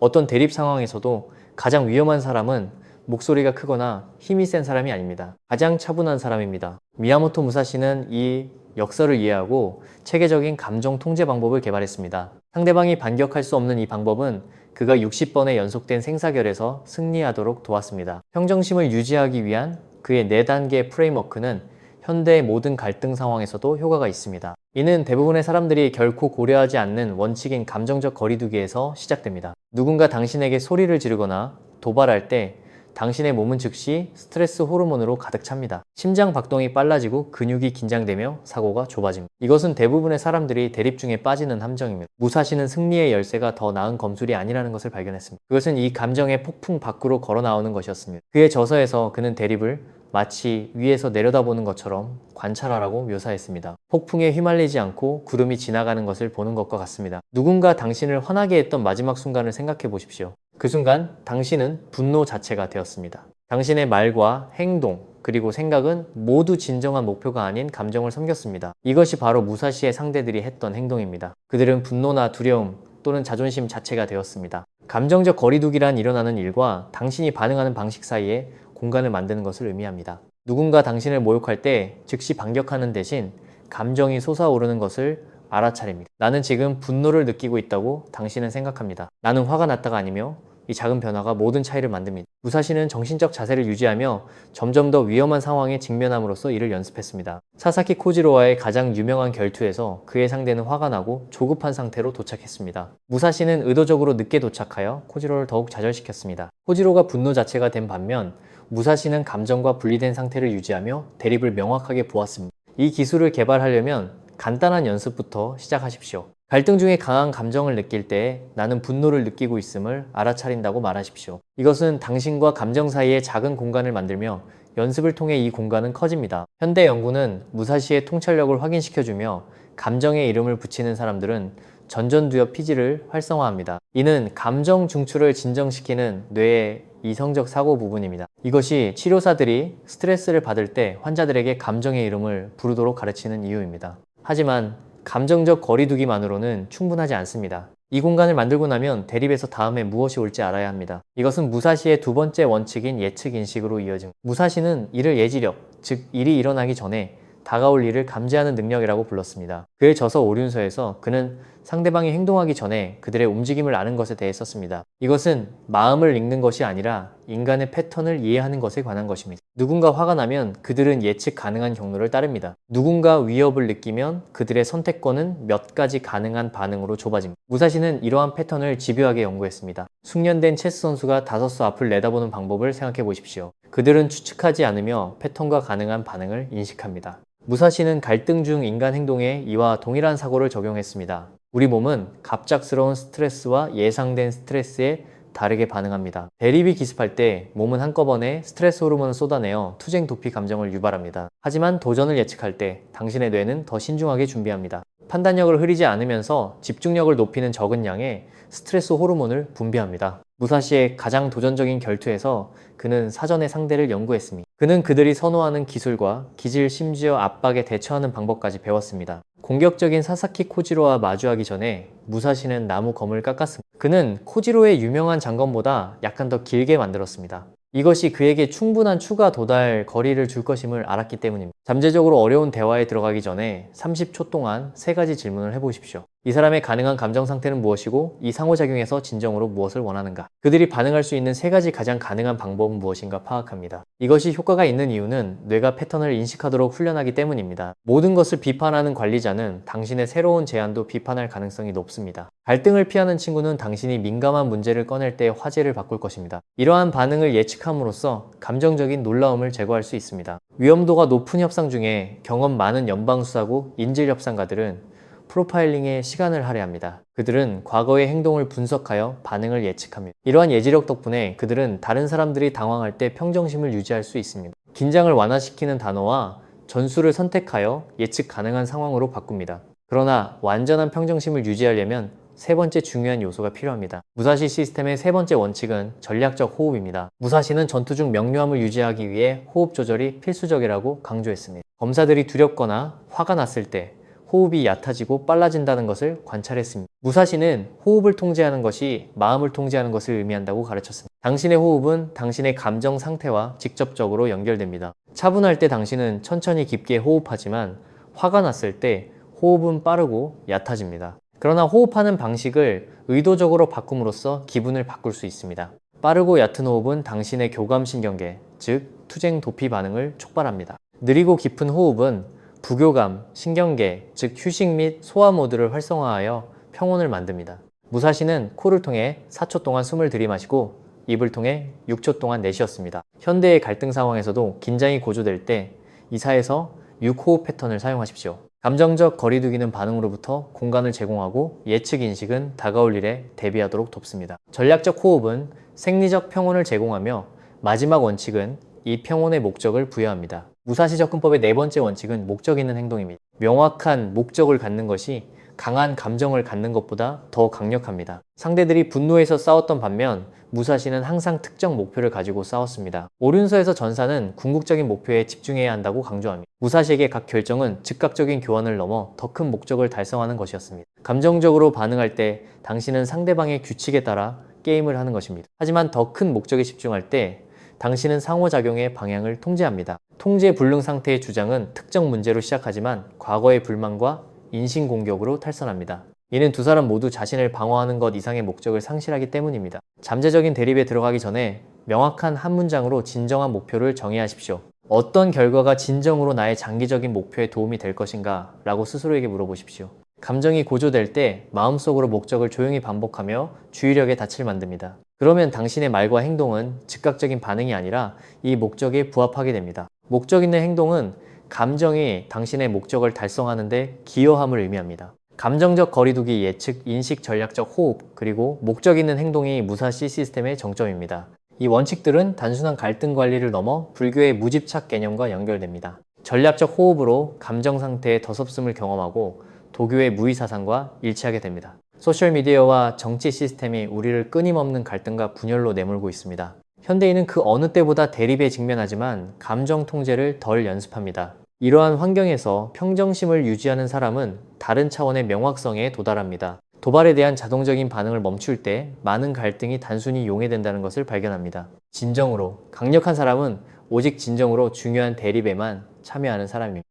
어떤 대립 상황에서도 가장 위험한 사람은 목소리가 크거나 힘이 센 사람이 아닙니다. 가장 차분한 사람입니다. 미야모토 무사시는 이 역설을 이해하고 체계적인 감정 통제 방법을 개발했습니다. 상대방이 반격할 수 없는 이 방법은 그가 60번의 연속된 생사결에서 승리하도록 도왔습니다. 평정심을 유지하기 위한 그의 4단계 프레임워크는 현대의 모든 갈등 상황에서도 효과가 있습니다. 이는 대부분의 사람들이 결코 고려하지 않는 원칙인 감정적 거리두기에서 시작됩니다. 누군가 당신에게 소리를 지르거나 도발할 때 당신의 몸은 즉시 스트레스 호르몬으로 가득 찹니다. 심장 박동이 빨라지고 근육이 긴장되며 사고가 좁아집니다. 이것은 대부분의 사람들이 대립 중에 빠지는 함정입니다. 무사시는 승리의 열쇠가 더 나은 검술이 아니라는 것을 발견했습니다. 그것은 이 감정의 폭풍 밖으로 걸어 나오는 것이었습니다. 그의 저서에서 그는 대립을 마치 위에서 내려다보는 것처럼 관찰하라고 묘사했습니다. 폭풍에 휘말리지 않고 구름이 지나가는 것을 보는 것과 같습니다. 누군가 당신을 화나게 했던 마지막 순간을 생각해 보십시오. 그 순간 당신은 분노 자체가 되었습니다. 당신의 말과 행동 그리고 생각은 모두 진정한 목표가 아닌 감정을 섬겼습니다. 이것이 바로 무사시의 상대들이 했던 행동입니다. 그들은 분노나 두려움 또는 자존심 자체가 되었습니다. 감정적 거리두기란 일어나는 일과 당신이 반응하는 방식 사이에 공간을 만드는 것을 의미합니다. 누군가 당신을 모욕할 때 즉시 반격하는 대신 감정이 솟아오르는 것을 알아차립니다. 나는 지금 분노를 느끼고 있다고 당신은 생각합니다. 나는 화가 났다가 아니며 이 작은 변화가 모든 차이를 만듭니다. 무사시는 정신적 자세를 유지하며 점점 더 위험한 상황에 직면함으로써 이를 연습했습니다. 사사키 코지로와의 가장 유명한 결투에서 그의 상대는 화가 나고 조급한 상태로 도착했습니다. 무사시는 의도적으로 늦게 도착하여 코지로를 더욱 좌절시켰습니다. 코지로가 분노 자체가 된 반면 무사시는 감정과 분리된 상태를 유지하며 대립을 명확하게 보았습니다. 이 기술을 개발하려면 간단한 연습부터 시작하십시오. 갈등 중에 강한 감정을 느낄 때 나는 분노를 느끼고 있음을 알아차린다고 말하십시오. 이것은 당신과 감정 사이에 작은 공간을 만들며 연습을 통해 이 공간은 커집니다. 현대 연구는 무사시의 통찰력을 확인시켜주며 감정의 이름을 붙이는 사람들은 전전두엽 피지를 활성화합니다. 이는 감정 중추를 진정시키는 뇌의 이성적 사고 부분입니다. 이것이 치료사들이 스트레스를 받을 때 환자들에게 감정의 이름을 부르도록 가르치는 이유입니다. 하지만 감정적 거리두기만으로는 충분하지 않습니다. 이 공간을 만들고 나면 대립에서 다음에 무엇이 올지 알아야 합니다. 이것은 무사시의 두 번째 원칙인 예측 인식으로 이어집니다. 무사시는 이를 예지력, 즉 일이 일어나기 전에 다가올 일을 감지하는 능력이라고 불렀습니다. 그의 저서 오륜서에서 그는 상대방이 행동하기 전에 그들의 움직임을 아는 것에 대해 썼습니다. 이것은 마음을 읽는 것이 아니라 인간의 패턴을 이해하는 것에 관한 것입니다. 누군가 화가 나면 그들은 예측 가능한 경로를 따릅니다. 누군가 위협을 느끼면 그들의 선택권은 몇 가지 가능한 반응으로 좁아집니다. 무사시는 이러한 패턴을 집요하게 연구했습니다. 숙련된 체스 선수가 다섯수 앞을 내다보는 방법을 생각해 보십시오. 그들은 추측하지 않으며 패턴과 가능한 반응을 인식합니다. 무사시는 갈등 중 인간 행동에 이와 동일한 사고를 적용했습니다. 우리 몸은 갑작스러운 스트레스와 예상된 스트레스에 다르게 반응합니다. 대립이 기습할 때 몸은 한꺼번에 스트레스 호르몬을 쏟아내어 투쟁 도피 감정을 유발합니다. 하지만 도전을 예측할 때 당신의 뇌는 더 신중하게 준비합니다. 판단력을 흐리지 않으면서 집중력을 높이는 적은 양의 스트레스 호르몬을 분비합니다. 무사시의 가장 도전적인 결투에서 그는 사전에 상대를 연구했습니다. 그는 그들이 선호하는 기술과 기질 심지어 압박에 대처하는 방법까지 배웠습니다. 공격적인 사사키 코지로와 마주하기 전에 무사시는 나무 검을 깎았습니다. 그는 코지로의 유명한 장검보다 약간 더 길게 만들었습니다. 이것이 그에게 충분한 추가 도달 거리를 줄 것임을 알았기 때문입니다. 잠재적으로 어려운 대화에 들어가기 전에 30초 동안 3가지 질문을 해보십시오. 이 사람의 가능한 감정 상태는 무엇이고 이 상호작용에서 진정으로 무엇을 원하는가? 그들이 반응할 수 있는 3가지 가장 가능한 방법은 무엇인가 파악합니다. 이것이 효과가 있는 이유는 뇌가 패턴을 인식하도록 훈련하기 때문입니다. 모든 것을 비판하는 관리자는 당신의 새로운 제안도 비판할 가능성이 높습니다. 갈등을 피하는 친구는 당신이 민감한 문제를 꺼낼 때 화제를 바꿀 것입니다. 이러한 반응을 예측함으로써 감정적인 놀라움을 제거할 수 있습니다. 위험도가 높은 협상 중에 경험 많은 연방수사국 인질협상가들은 프로파일링에 시간을 할애합니다. 그들은 과거의 행동을 분석하여 반응을 예측합니다. 이러한 예지력 덕분에 그들은 다른 사람들이 당황할 때 평정심을 유지할 수 있습니다. 긴장을 완화시키는 단어와 전술을 선택하여 예측 가능한 상황으로 바꿉니다. 그러나 완전한 평정심을 유지하려면 3번째 중요한 요소가 필요합니다. 무사시 시스템의 3번째 원칙은 전략적 호흡입니다. 무사시는 전투 중 명료함을 유지하기 위해 호흡 조절이 필수적이라고 강조했습니다. 검사들이 두렵거나 화가 났을 때 호흡이 얕아지고 빨라진다는 것을 관찰했습니다. 무사시는 호흡을 통제하는 것이 마음을 통제하는 것을 의미한다고 가르쳤습니다. 당신의 호흡은 당신의 감정 상태와 직접적으로 연결됩니다. 차분할 때 당신은 천천히 깊게 호흡하지만 화가 났을 때 호흡은 빠르고 얕아집니다. 그러나 호흡하는 방식을 의도적으로 바꿈으로써 기분을 바꿀 수 있습니다. 빠르고 얕은 호흡은 당신의 교감신경계, 즉 투쟁 도피 반응을 촉발합니다. 느리고 깊은 호흡은 부교감, 신경계, 즉 휴식 및 소화 모드를 활성화하여 평온을 만듭니다. 무사시는 코를 통해 4초 동안 숨을 들이마시고 입을 통해 6초 동안 내쉬었습니다. 현대의 갈등 상황에서도 긴장이 고조될 때 이사에서 6호흡 패턴을 사용하십시오. 감정적 거리두기는 반응으로부터 공간을 제공하고 예측 인식은 다가올 일에 대비하도록 돕습니다. 전략적 호흡은 생리적 평온을 제공하며 마지막 원칙은 이 평온의 목적을 부여합니다. 무사시 접근법의 네 번째 원칙은 목적 있는 행동입니다. 명확한 목적을 갖는 것이 강한 감정을 갖는 것보다 더 강력합니다. 상대들이 분노해서 싸웠던 반면 무사시는 항상 특정 목표를 가지고 싸웠습니다. 오륜서에서 전사는 궁극적인 목표에 집중해야 한다고 강조합니다. 무사시에게 각 결정은 즉각적인 교환을 넘어 더 큰 목적을 달성하는 것이었습니다. 감정적으로 반응할 때 당신은 상대방의 규칙에 따라 게임을 하는 것입니다. 하지만 더 큰 목적에 집중할 때 당신은 상호작용의 방향을 통제합니다. 통제 불능 상태의 주장은 특정 문제로 시작하지만 과거의 불만과 인신공격으로 탈선합니다. 이는 두 사람 모두 자신을 방어하는 것 이상의 목적을 상실하기 때문입니다. 잠재적인 대립에 들어가기 전에 명확한 한 문장으로 진정한 목표를 정의하십시오. 어떤 결과가 진정으로 나의 장기적인 목표에 도움이 될 것인가? 라고 스스로에게 물어보십시오. 감정이 고조될 때 마음속으로 목적을 조용히 반복하며 주의력에 닻을 만듭니다. 그러면 당신의 말과 행동은 즉각적인 반응이 아니라 이 목적에 부합하게 됩니다. 목적 있는 행동은 감정이 당신의 목적을 달성하는 데 기여함을 의미합니다. 감정적 거리두기 예측, 인식 전략적 호흡, 그리고 목적 있는 행동이 무사시 시스템의 정점입니다. 이 원칙들은 단순한 갈등 관리를 넘어 불교의 무집착 개념과 연결됩니다. 전략적 호흡으로 감정 상태의 더섭음을 경험하고 도교의 무의사상과 일치하게 됩니다. 소셜미디어와 정치 시스템이 우리를 끊임없는 갈등과 분열로 내몰고 있습니다. 현대인은 그 어느 때보다 대립에 직면하지만 감정 통제를 덜 연습합니다. 이러한 환경에서 평정심을 유지하는 사람은 다른 차원의 명확성에 도달합니다. 도발에 대한 자동적인 반응을 멈출 때 많은 갈등이 단순히 용해된다는 것을 발견합니다. 진정으로, 강력한 사람은 오직 진정으로 중요한 대립에만 참여하는 사람입니다.